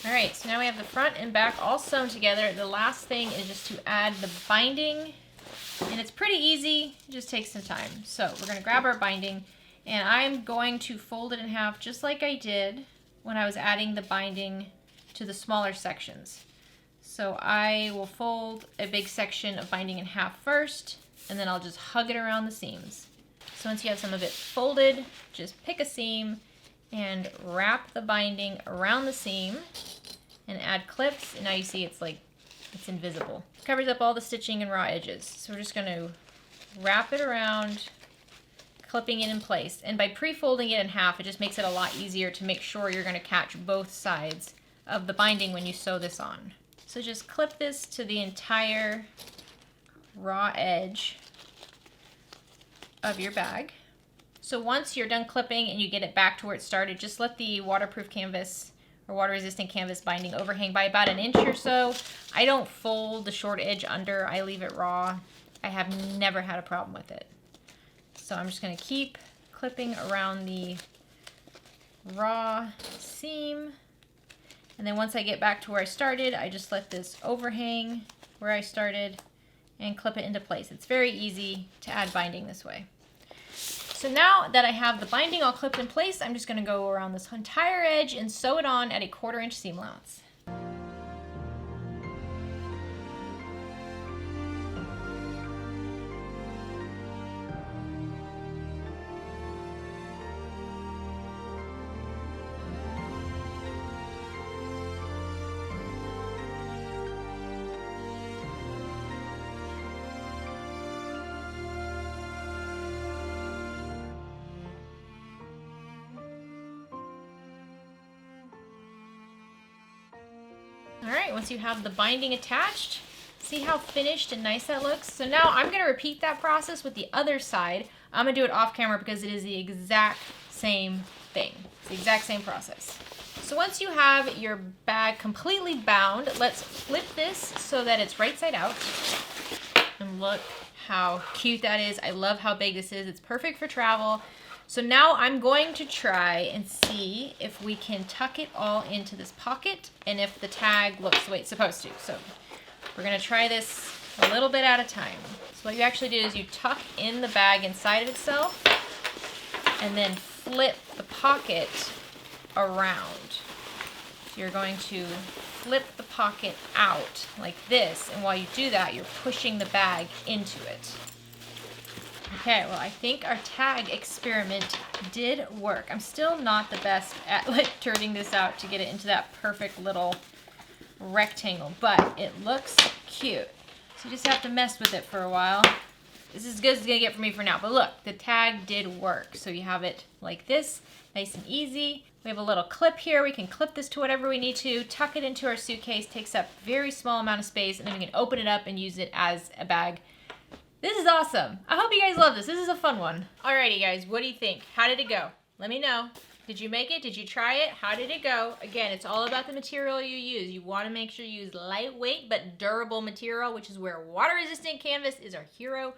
Speaker 1: All right, so now we have the front and back all sewn together. The last thing is just to add the binding, and it's pretty easy, it just takes some time. So we're gonna grab our binding, and I'm going to fold it in half just like I did when I was adding the binding to the smaller sections. So I will fold a big section of binding in half first, and then I'll just hug it around the seams. So once you have some of it folded, just pick a seam and wrap the binding around the seam and add clips. And now you see it's invisible. It covers up all the stitching and raw edges. So we're just going to wrap it around, clipping it in place. And by pre-folding it in half, it just makes it a lot easier to make sure you're going to catch both sides of the binding when you sew this on. So just clip this to the entire raw edge of your bag. So once you're done clipping and you get it back to where it started, just let the waterproof canvas or water resistant canvas binding overhang by about 1 inch or so. I don't fold the short edge under, I leave it raw. I have never had a problem with it. So I'm just going to keep clipping around the raw seam. And then once I get back to where I started, I just let this overhang where I started and clip it into place. It's very easy to add binding this way. So now that I have the binding all clipped in place, I'm just gonna go around this entire edge and sew it on at a 1/4 inch seam allowance. All right, once you have the binding attached, see how finished and nice that looks? So now I'm gonna repeat that process with the other side. I'm gonna do it off camera because it is the exact same thing. It's the exact same process. So once you have your bag completely bound, let's flip this so that it's right side out. And look how cute that is. I love how big this is. It's perfect for travel. So now I'm going to try and see if we can tuck it all into this pocket and if the tag looks the way it's supposed to. So we're gonna try this a little bit at a time. So what you actually do is you tuck in the bag inside of itself and then flip the pocket around. So you're going to flip the pocket out like this, and while you do that, you're pushing the bag into it. Okay, well, I think our tag experiment did work. I'm still not the best at like turning this out to get it into that perfect little rectangle, but it looks cute. So you just have to mess with it for a while. This is as good as it's gonna get for me for now, but look, the tag did work. So you have it like this, nice and easy. We have a little clip here. We can clip this to whatever we need to, tuck it into our suitcase, takes up a very small amount of space, and then we can open it up and use it as a bag. This is awesome. I hope you guys love this. This is a fun one. Alrighty guys, what do you think? How did it go? Let me know. Did you make it? Did you try it? How did it go? Again, it's all about the material you use. You want to make sure you use lightweight but durable material, which is where water-resistant canvas is our hero.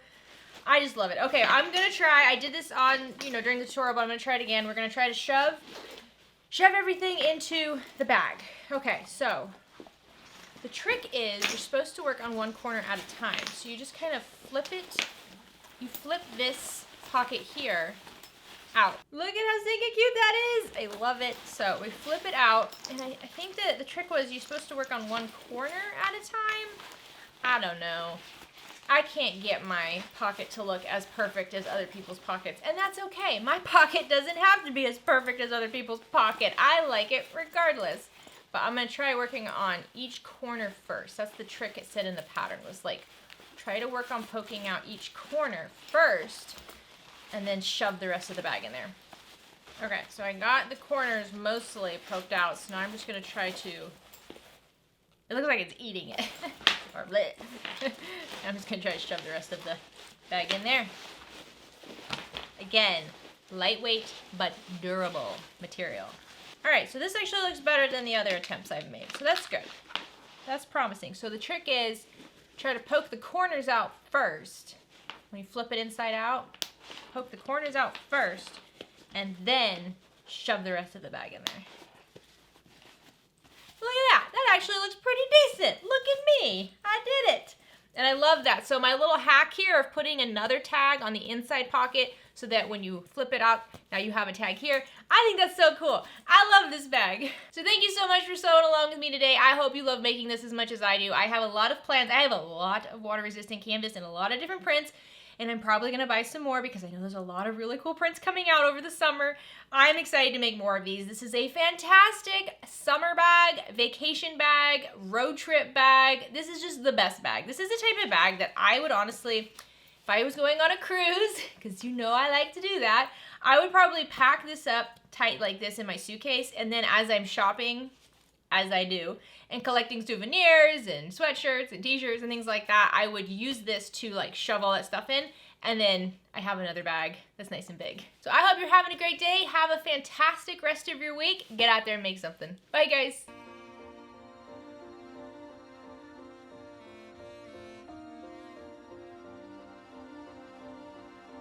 Speaker 1: I just love it. Okay, I'm gonna try. I did this on, during the tutorial, but I'm gonna try it again. We're gonna try to shove everything into the bag. Okay, so the trick is you're supposed to work on one corner at a time. So you just kind of flip it. You flip this pocket here out. Look at how stinking cute that is. I love it. So we flip it out. And I think that the trick was you're supposed to work on one corner at a time. I don't know. I can't get my pocket to look as perfect as other people's pockets. And that's okay. My pocket doesn't have to be as perfect as other people's pocket. I like it regardless. But I'm going to try working on each corner first. That's the trick it said in the pattern, was like, try to work on poking out each corner first and then shove the rest of the bag in there. Okay, so I got the corners mostly poked out, so now I'm just going to try to, it looks like it's eating it. Or bleh. I'm just going to try to shove the rest of the bag in there. Again, lightweight but durable material. Alright, so this actually looks better than the other attempts I've made, so that's good. That's promising. So the trick is, try to poke the corners out first. When you flip it inside out, poke the corners out first, and then shove the rest of the bag in there. Look at that. That actually looks pretty decent. Look at me. I did it. And I love that. So my little hack here of putting another tag on the inside pocket so that when you flip it out, now you have a tag here. I think that's so cool. I love this bag. So thank you so much for sewing along with me today. I hope you love making this as much as I do. I have a lot of plans. I have a lot of water-resistant canvas and a lot of different prints. And I'm probably going to buy some more because I know there's a lot of really cool prints coming out over the summer. I'm excited to make more of these. This is a fantastic summer bag, vacation bag, road trip bag. This is just the best bag. This is the type of bag that I would honestly, if I was going on a cruise, because you know I like to do that, I would probably pack this up tight like this in my suitcase, and then as I'm shopping, as I do, and collecting souvenirs and sweatshirts and t-shirts and things like that, I would use this to like shove all that stuff in, and then I have another bag that's nice and big. So I hope you're having a great day. Have a fantastic rest of your week. Get out there and make something. Bye guys.